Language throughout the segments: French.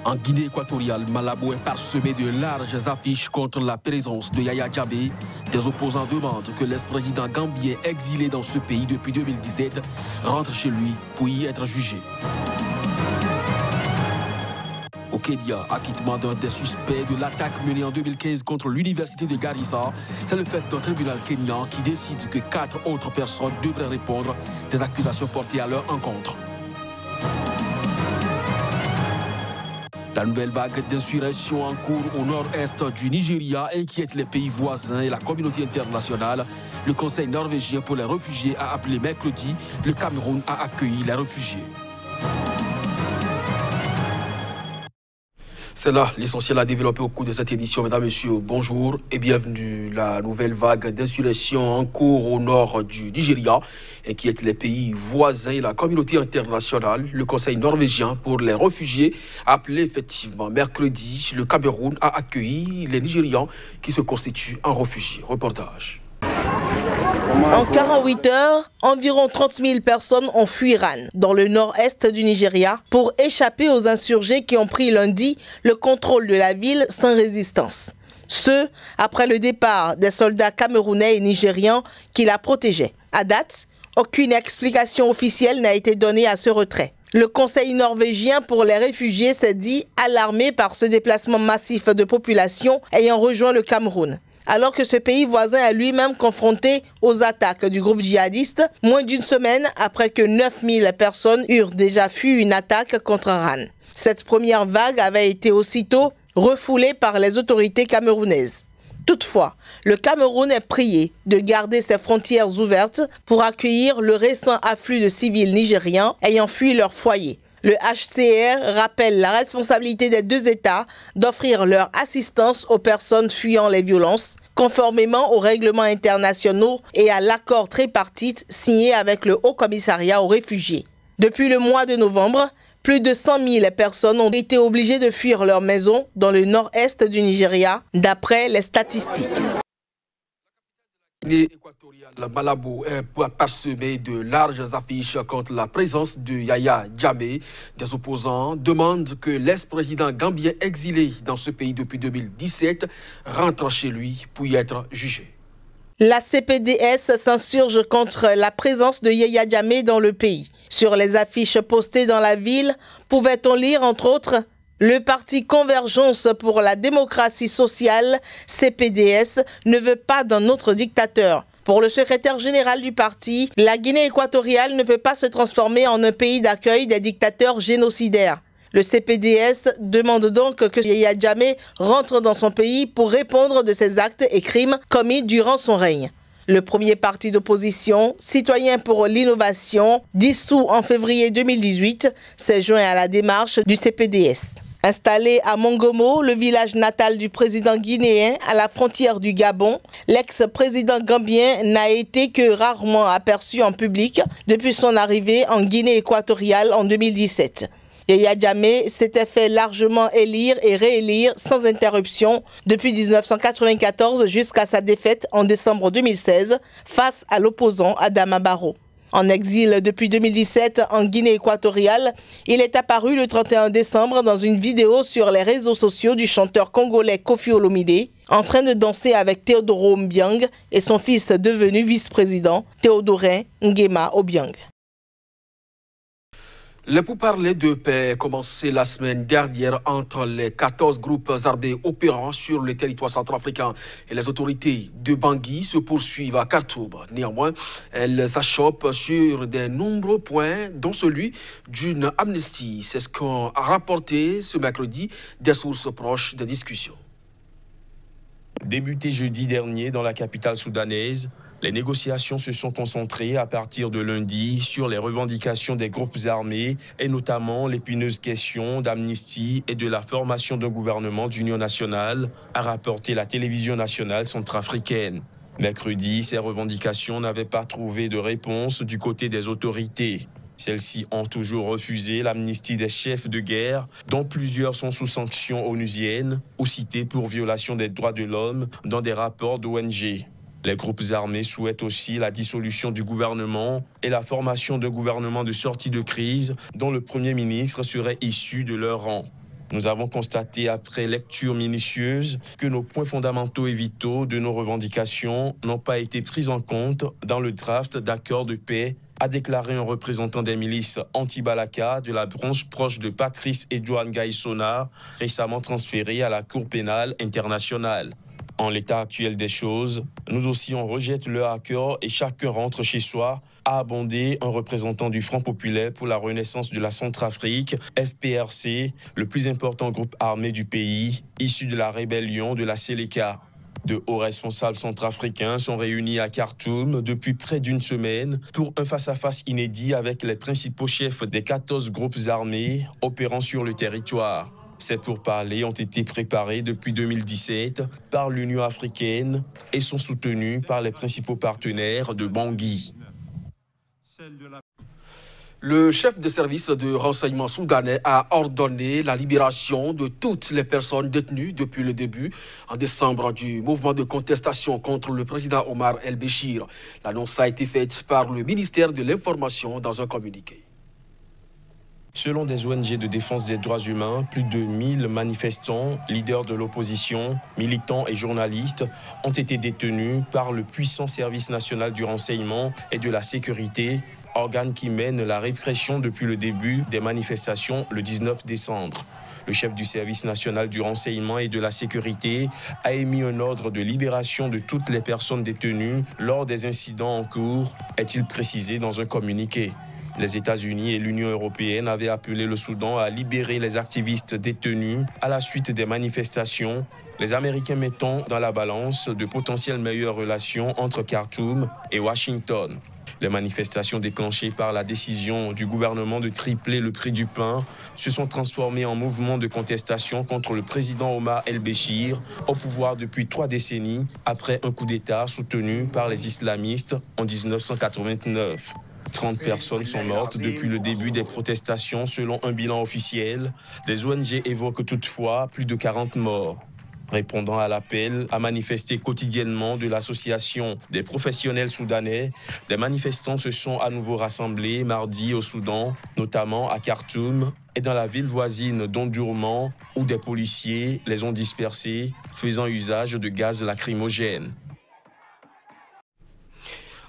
En Guinée équatoriale, Malabo est parsemé de larges affiches contre la présence de Yaya Jammeh. Des opposants demandent que l'ex-président gambien exilé dans ce pays depuis 2017 rentre chez lui pour y être jugé. Au Kenya, acquittement d'un des suspects de l'attaque menée en 2015 contre l'université de Garissa. C'est le fait d'un tribunal kényan qui décide que 4 autres personnes devraient répondre des accusations portées à leur encontre. La nouvelle vague d'insurrection en cours au nord-est du Nigeria inquiète les pays voisins et la communauté internationale. Le Conseil norvégien pour les réfugiés a appelé mercredi le Cameroun à accueillir les réfugiés. C'est là l'essentiel à développer au cours de cette édition. Mesdames, Messieurs, bonjour et bienvenue. La nouvelle vague d'insurrection en cours au nord du Nigeria inquiète les pays voisins et la communauté internationale. Le Conseil norvégien pour les réfugiés a appelé effectivement mercredi le Cameroun à accueillir les Nigérians qui se constituent en réfugiés. Reportage. En 48 heures, environ 30 000 personnes ont fui Rann, dans le nord-est du Nigeria, pour échapper aux insurgés qui ont pris lundi le contrôle de la ville sans résistance. Ce, après le départ des soldats camerounais et nigérians qui la protégeaient. À date, aucune explication officielle n'a été donnée à ce retrait. Le Conseil norvégien pour les réfugiés s'est dit alarmé par ce déplacement massif de population ayant rejoint le Cameroun. Alors que ce pays voisin est lui-même confronté aux attaques du groupe djihadiste, moins d'une semaine après que 9000 personnes eurent déjà fui une attaque contre Rann. Cette première vague avait été aussitôt refoulée par les autorités camerounaises. Toutefois, le Cameroun est prié de garder ses frontières ouvertes pour accueillir le récent afflux de civils nigérians ayant fui leur foyer. Le HCR rappelle la responsabilité des deux États d'offrir leur assistance aux personnes fuyant les violences, conformément aux règlements internationaux et à l'accord tripartite signé avec le Haut Commissariat aux réfugiés. Depuis le mois de novembre, plus de 100 000 personnes ont été obligées de fuir leur maison dans le nord-est du Nigeria, d'après les statistiques. La Guinée équatoriale, Malabo est parsemée de larges affiches contre la présence de Yaya Jammeh. Des opposants demandent que l'ex-président gambien exilé dans ce pays depuis 2017 rentre chez lui pour y être jugé. La CPDS s'insurge contre la présence de Yaya Jammeh dans le pays. Sur les affiches postées dans la ville, pouvait-on lire entre autres « Le parti Convergence pour la démocratie sociale, CPDS, ne veut pas d'un autre dictateur ». Pour le secrétaire général du parti, la Guinée équatoriale ne peut pas se transformer en un pays d'accueil des dictateurs génocidaires. Le CPDS demande donc que Yaya Jammeh rentre dans son pays pour répondre de ses actes et crimes commis durant son règne. Le premier parti d'opposition, Citoyens pour l'innovation, dissous en février 2018, s'est joint à la démarche du CPDS. Installé à Mongomo, le village natal du président guinéen à la frontière du Gabon, l'ex-président gambien n'a été que rarement aperçu en public depuis son arrivée en Guinée équatoriale en 2017. Yaya Jammeh s'était fait largement élire et réélire sans interruption depuis 1994 jusqu'à sa défaite en décembre 2016 face à l'opposant Adama Barrow. En exil depuis 2017 en Guinée équatoriale, il est apparu le 31 décembre dans une vidéo sur les réseaux sociaux du chanteur congolais Koffi Olomide, en train de danser avec Théodore Obiang et son fils devenu vice-président, Théodorin Nguema Obiang. Les pourparlers de paix commencé la semaine dernière entre les 14 groupes armés opérant sur le territoire centrafricain et les autorités de Bangui se poursuivent à Khartoum. Néanmoins, elles s'achoppent sur de nombreux points, dont celui d'une amnistie. C'est ce qu'ont rapporté ce mercredi des sources proches des discussions. Débuté jeudi dernier dans la capitale soudanaise, les négociations se sont concentrées à partir de lundi sur les revendications des groupes armés et notamment l'épineuse question d'amnistie et de la formation d'un gouvernement d'union nationale, a rapporté la télévision nationale centrafricaine. Mercredi, ces revendications n'avaient pas trouvé de réponse du côté des autorités. Celles-ci ont toujours refusé l'amnistie des chefs de guerre, dont plusieurs sont sous sanctions onusiennes ou cités pour violation des droits de l'homme dans des rapports d'ONG. Les groupes armés souhaitent aussi la dissolution du gouvernement et la formation d'un gouvernement de sortie de crise dont le Premier ministre serait issu de leur rang. Nous avons constaté après lecture minutieuse que nos points fondamentaux et vitaux de nos revendications n'ont pas été pris en compte dans le draft d'accord de paix, a déclaré un représentant des milices anti-Balaka de la branche proche de Patrice Edouane Gaïssona, récemment transféré à la Cour pénale internationale. En l'état actuel des choses, nous aussi on rejette le accord et chacun rentre chez soi, a abondé un représentant du Front populaire pour la renaissance de la Centrafrique, FPRC, le plus important groupe armé du pays, issu de la rébellion de la Séléka. De hauts responsables centrafricains sont réunis à Khartoum depuis près d'une semaine pour un face-à-face inédit avec les principaux chefs des 14 groupes armés opérant sur le territoire. Ces pourparlers ont été préparés depuis 2017 par l'Union africaine et sont soutenus par les principaux partenaires de Bangui. Le chef de service de renseignement soudanais a ordonné la libération de toutes les personnes détenues depuis le début en décembre du mouvement de contestation contre le président Omar el-Béchir. L'annonce a été faite par le ministère de l'Information dans un communiqué. Selon des ONG de défense des droits humains, plus de 1000 manifestants, leaders de l'opposition, militants et journalistes ont été détenus par le puissant service national du renseignement et de la sécurité, organe qui mène la répression depuis le début des manifestations le 19 décembre. Le chef du service national du renseignement et de la sécurité a émis un ordre de libération de toutes les personnes détenues lors des incidents en cours, est-il précisé dans un communiqué. Les États-Unis et l'Union européenne avaient appelé le Soudan à libérer les activistes détenus à la suite des manifestations, les Américains mettant dans la balance de potentielles meilleures relations entre Khartoum et Washington. Les manifestations déclenchées par la décision du gouvernement de tripler le prix du pain se sont transformées en mouvement de contestation contre le président Omar el-Béchir, au pouvoir depuis 3 décennies, après un coup d'État soutenu par les islamistes en 1989. 30 personnes sont mortes depuis le début des protestations selon un bilan officiel. Les ONG évoquent toutefois plus de 40 morts. Répondant à l'appel à manifester quotidiennement de l'Association des professionnels soudanais, des manifestants se sont à nouveau rassemblés mardi au Soudan, notamment à Khartoum et dans la ville voisine d'Omdurman, où des policiers les ont dispersés, faisant usage de gaz lacrymogène.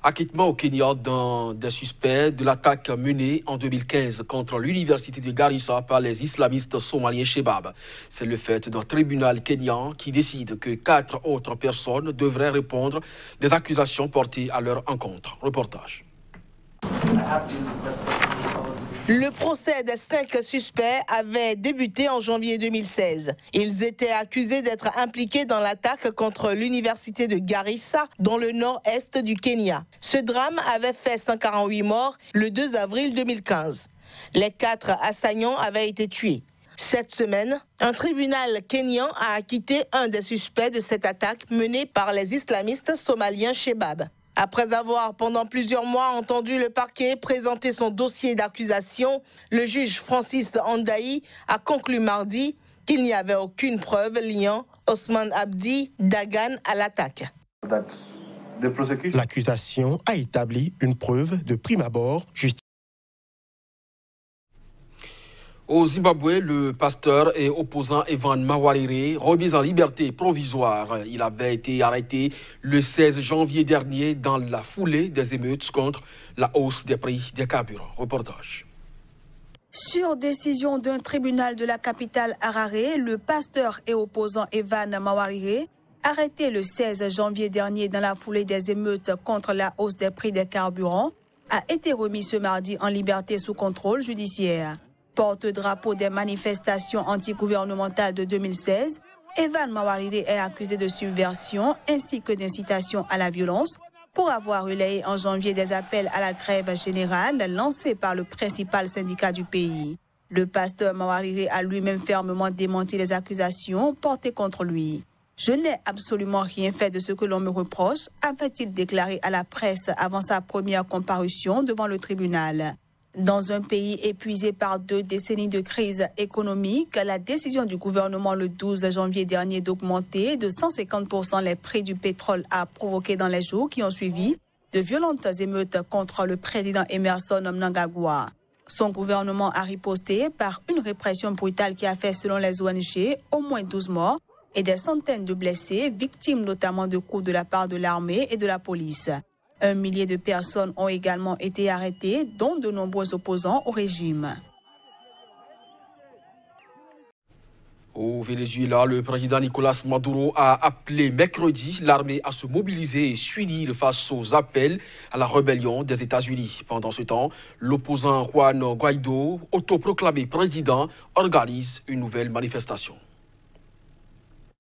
Acquittement au Kenya d'un des suspects de l'attaque menée en 2015 contre l'université de Garissa par les islamistes somaliens Shebab. C'est le fait d'un tribunal kenyan qui décide que 4 autres personnes devraient répondre des accusations portées à leur encontre. Reportage. Le procès des 5 suspects avait débuté en janvier 2016. Ils étaient accusés d'être impliqués dans l'attaque contre l'université de Garissa, dans le nord-est du Kenya. Ce drame avait fait 148 morts le 2 avril 2015. Les 4 assaillants avaient été tués. Cette semaine, un tribunal kenyan a acquitté un des suspects de cette attaque menée par les islamistes somaliens Shebab. Après avoir pendant plusieurs mois entendu le parquet présenter son dossier d'accusation, le juge Francis Andaï a conclu mardi qu'il n'y avait aucune preuve liant Osman Abdi Dagan à l'attaque. L'accusation a établi une preuve de prime abord justifiée. Au Zimbabwe, le pasteur et opposant Evan Mawarire, remis en liberté provisoire. Il avait été arrêté le 16 janvier dernier dans la foulée des émeutes contre la hausse des prix des carburants. Reportage. Sur décision d'un tribunal de la capitale Harare, le pasteur et opposant Evan Mawarire, arrêté le 16 janvier dernier dans la foulée des émeutes contre la hausse des prix des carburants, a été remis ce mardi en liberté sous contrôle judiciaire. Porte-drapeau des manifestations antigouvernementales de 2016, Evan Mawarire est accusé de subversion ainsi que d'incitation à la violence pour avoir relayé en janvier des appels à la grève générale lancés par le principal syndicat du pays. Le pasteur Mawarire a lui-même fermement démenti les accusations portées contre lui. « Je n'ai absolument rien fait de ce que l'on me reproche », avait-il déclaré à la presse avant sa première comparution devant le tribunal. Dans un pays épuisé par 2 décennies de crise économique, la décision du gouvernement le 12 janvier dernier d'augmenter de 150% les prix du pétrole a provoqué dans les jours qui ont suivi de violentes émeutes contre le président Emmerson Mnangagwa. Son gouvernement a riposté par une répression brutale qui a fait, selon les ONG, au moins 12 morts et des centaines de blessés, victimes notamment de coups de la part de l'armée et de la police. 1 millier de personnes ont également été arrêtées, dont de nombreux opposants au régime. Au Venezuela, le président Nicolas Maduro a appelé mercredi l'armée à se mobiliser et s'unir face aux appels à la rébellion des États-Unis. Pendant ce temps, l'opposant Juan Guaidó, autoproclamé président, organise une nouvelle manifestation.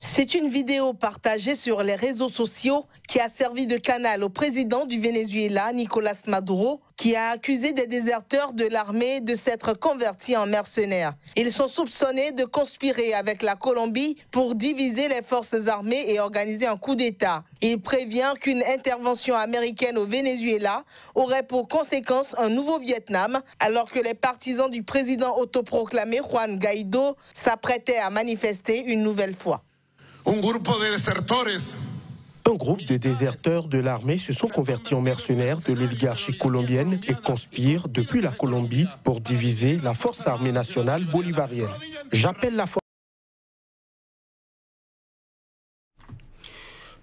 C'est une vidéo partagée sur les réseaux sociaux qui a servi de canal au président du Venezuela, Nicolas Maduro, qui a accusé des déserteurs de l'armée de s'être convertis en mercenaires. Ils sont soupçonnés de conspirer avec la Colombie pour diviser les forces armées et organiser un coup d'État. Il prévient qu'une intervention américaine au Venezuela aurait pour conséquence un nouveau Vietnam, alors que les partisans du président autoproclamé Juan Guaidó s'apprêtaient à manifester une nouvelle fois. Un groupe de déserteurs de l'armée se sont convertis en mercenaires de l'oligarchie colombienne et conspirent depuis la Colombie pour diviser la force armée nationale bolivarienne. J'appelle la force.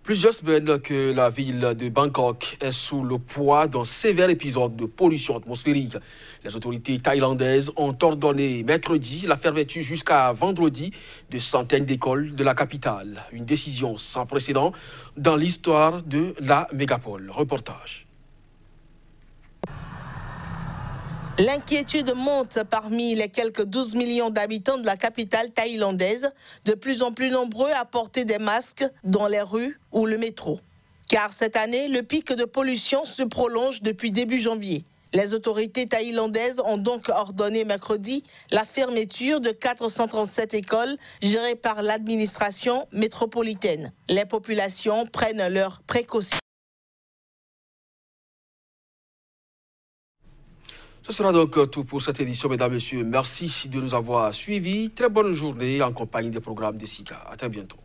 Plusieurs semaines que la ville de Bangkok est sous le poids d'un sévère épisode de pollution atmosphérique. Les autorités thaïlandaises ont ordonné mercredi la fermeture jusqu'à vendredi de centaines d'écoles de la capitale. Une décision sans précédent dans l'histoire de la mégapole. Reportage. L'inquiétude monte parmi les quelques 12 millions d'habitants de la capitale thaïlandaise, de plus en plus nombreux à porter des masques dans les rues ou le métro. Car cette année, le pic de pollution se prolonge depuis début janvier. Les autorités thaïlandaises ont donc ordonné mercredi la fermeture de 437 écoles gérées par l'administration métropolitaine. Les populations prennent leurs précautions. Ce sera donc tout pour cette édition, mesdames, messieurs. Merci de nous avoir suivis. Très bonne journée en compagnie des programmes de SICA. À très bientôt.